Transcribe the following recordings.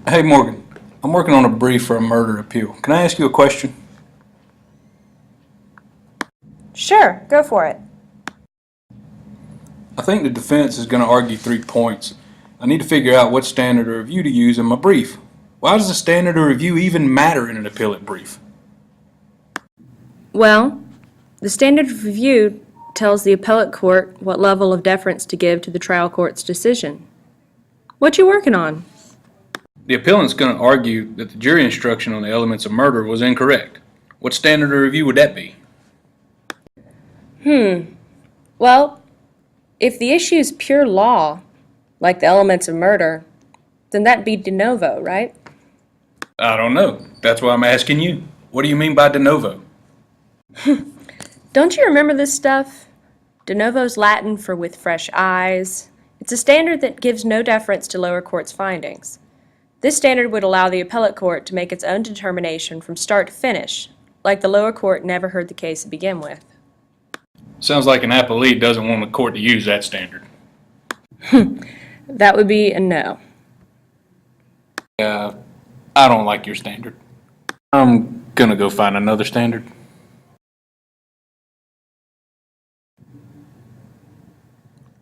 Hey Morgan, I'm working on a brief for a murder appeal. Can I ask you a question? Sure, go for it. I think the defense is going to argue 3 points. I need to figure out what standard of review to use in my brief. Why does the standard of review even matter in an appellate brief? Well, the standard of review tells the appellate court what level of deference to give to the trial court's decision. What you working on? The appellant's going to argue that the jury instruction on the elements of murder was incorrect. What standard of review would that be? Well, if the issue is pure law, like the elements of murder, then that'd be de novo, right? I don't know. That's why I'm asking you. What do you mean by de novo? Don't you remember this stuff? De novo's Latin for with fresh eyes. It's a standard that gives no deference to lower court's findings. This standard would allow the appellate court to make its own determination from start to finish, like the lower court never heard the case to begin with. Sounds like an appellee doesn't want the court to use that standard. That would be a no. I don't like your standard. I'm gonna go find another standard.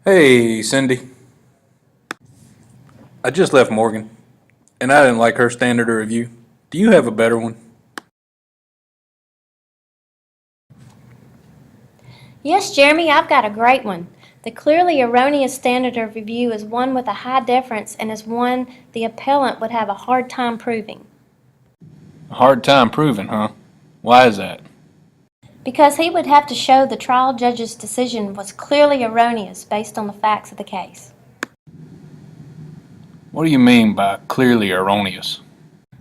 Hey, Cindy. I just left Morgan, and I didn't like her standard of review. Do you have a better one? Yes, Jeremy, I've got a great one. The clearly erroneous standard of review is one with a high deference and is one the appellant would have a hard time proving. A hard time proving, huh? Why is that? Because he would have to show the trial judge's decision was clearly erroneous based on the facts of the case. What do you mean by clearly erroneous?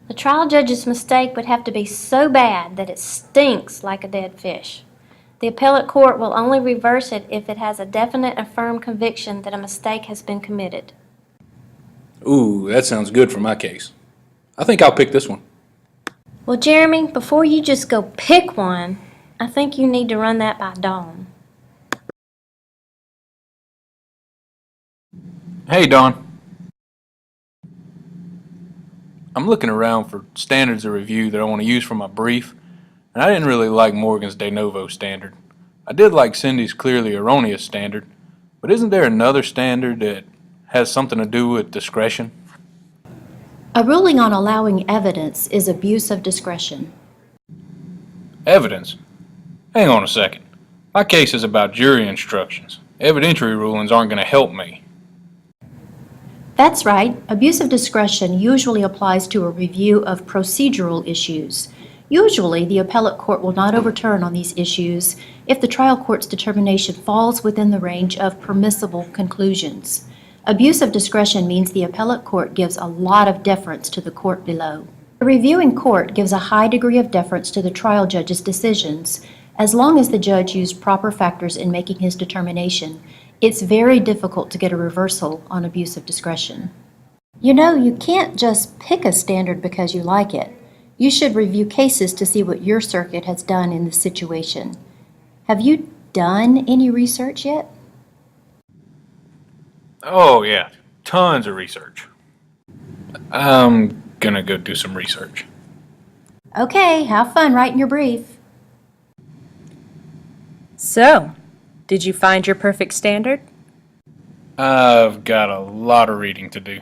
The trial judge's mistake would have to be so bad that it stinks like a dead fish. The appellate court will only reverse it if it has a definite and firm conviction that a mistake has been committed. Ooh, that sounds good for my case. I think I'll pick this one. Well, Jeremy, before you just go pick one, I think you need to run that by Dawn. Hey, Don. I'm looking around for standards of review that I want to use for my brief, and I didn't really like Morgan's de novo standard. I did like Cindy's clearly erroneous standard, but isn't there another standard that has something to do with discretion? A ruling on allowing evidence is abuse of discretion. Evidence? Hang on a second. My case is about jury instructions. Evidentiary rulings aren't going to help me. That's right. Abuse of discretion usually applies to a review of procedural issues. Usually, the appellate court will not overturn on these issues if the trial court's determination falls within the range of permissible conclusions. Abuse of discretion means the appellate court gives a lot of deference to the court below. A reviewing court gives a high degree of deference to the trial judge's decisions. As long as the judge used proper factors in making his determination, it's very difficult to get a reversal on abuse of discretion. You know, you can't just pick a standard because you like it. You should review cases to see what your circuit has done in this situation. Have you done any research yet? Oh, yeah. Tons of research. I'm gonna go do some research. Okay, have fun writing your brief. So, did you find your perfect standard? I've got a lot of reading to do.